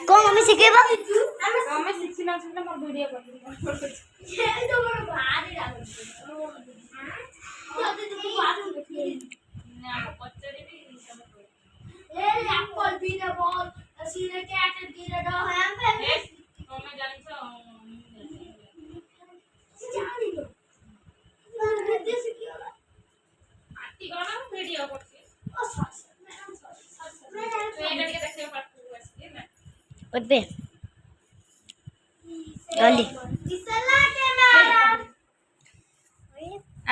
कौन मम्मी सिखेबा ଆମେ ଶିଖିଲା ମୋର ଭିଡିଓ କରିବି तो मोर भारी लागो तो तुम बात देखिए ନା ପଚାରିବି ए एप्पल बीना बॉल सीधे कैट बीना डॉ हम पे ତମେ ଜାଣିଛ जानी लो विद्या सिखियोला ଆଟି କଣ ଭିଡିଓ କରୁଛି ओ सॉरी मैडम सॉरी ଏଇଟା ଟିକେ ଦେଖିବା ପାଖକୁ ଆସିକି ନା ओदे गली इसला के मैडम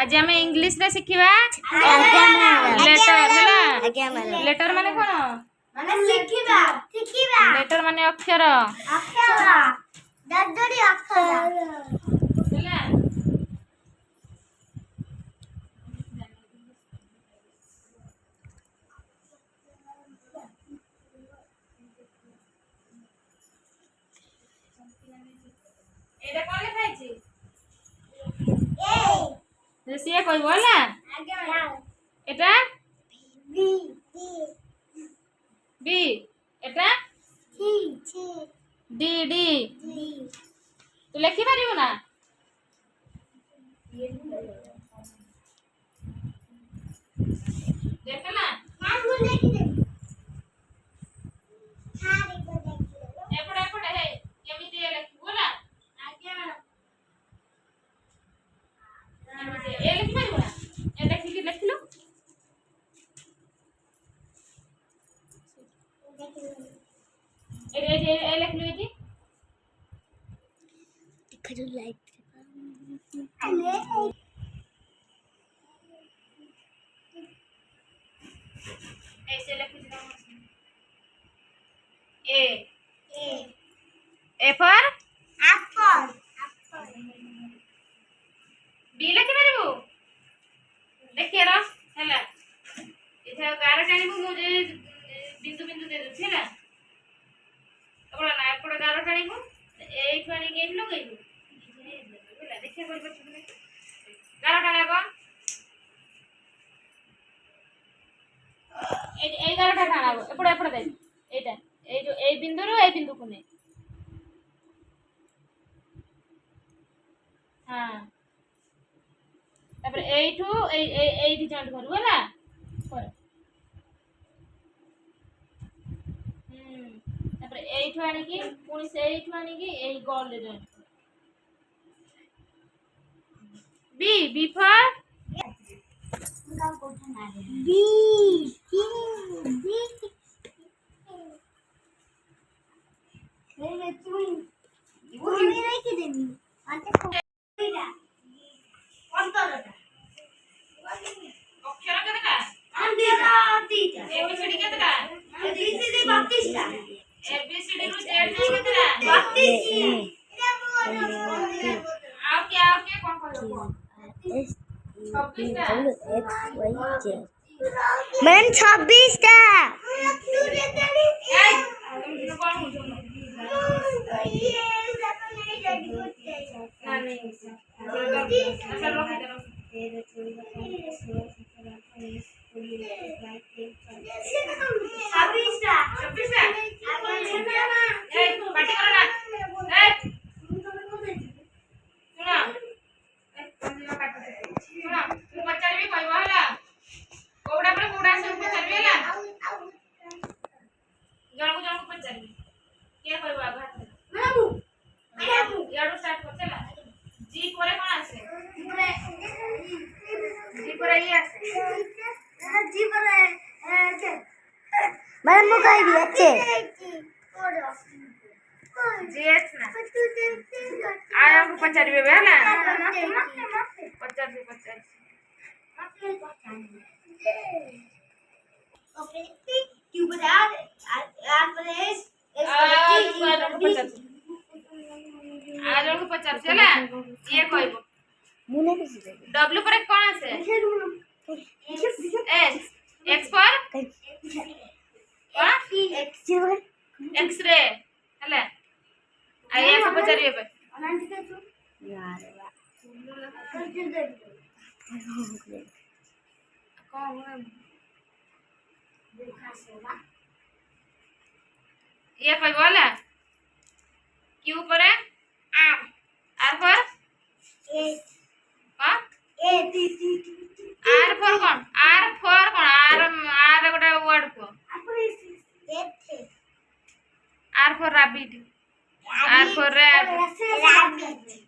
आज ଆମେ इंग्लिश रे ଶିଖିବା आज्ञा मैडम लेटर ହେଲା आज्ञा मैडम लेटर माने कोन माने सिखिबा लेटर माने अक्षर अक्षर दडडी अक्षर ହେଲା एटा कोन लिखाइछि ए सिए कहबो होला आज्ञा मैडम एटा बी बी एटा सी डी डी डी तू लिखि पारिबो ना देख ना हां बोल देखि दे हां देखो देखि एपड़ एपड़ हे केमिति लिखिबो ना आज्ञा मैडम ए लिखि पारिबो ना ए देखि लिखिलो ए लिखिलो एटी करो लाइक अरे ऐसे लिखि दो ए फॉर एप्पल बी लिखि पारिबो देखिए रो हैला इथे गार टाणीबो मु जे बिंदु बिंदु दे दछि हैला एपड़ ना एपड़ गार टाणीबो ए ठाणी के लगेइबो हैला देखिए कर पछ गार टाणा को ए गार टाणा एपड़ एपड़ दे एटा ए जो ए बिंदु रो ए बिंदु को ने हां तापर एठू एठी जॉइंट करू हैला कर तापर एठू आनी की पुनी से एठू आनी की ए गोल ले जॉइंट बी फॉर बी मेरे तुम वो नहीं की देनी अंत को एटा अंतरटा अक्षर केतटा अंधेरा तीटा एबीसीडी केतटा एबीसीडी 32 टा एबीसीडी रु जेड जाय केतटा 32 आओ के कोन कहबो मैम 26 टा मैम मुकाई भी अच्छे जीएस ना आया को पचारिबे बेला पचार ओके ट्यूब एक्सरे ହେଲା ଆଇ ଏକ ପଚାରିବେ ଏବେ ଅନାନ୍ତି ତ ତୁ ୟାରେ ବା କଣ ଦେ କଣ ଦେଖାସବା ये कहबो होला क्यू पर आर आर पर ए कौन A T T R for कौन आर आर गोटा वर्ड को अपने ए थे R for rabbit R for rat rabbit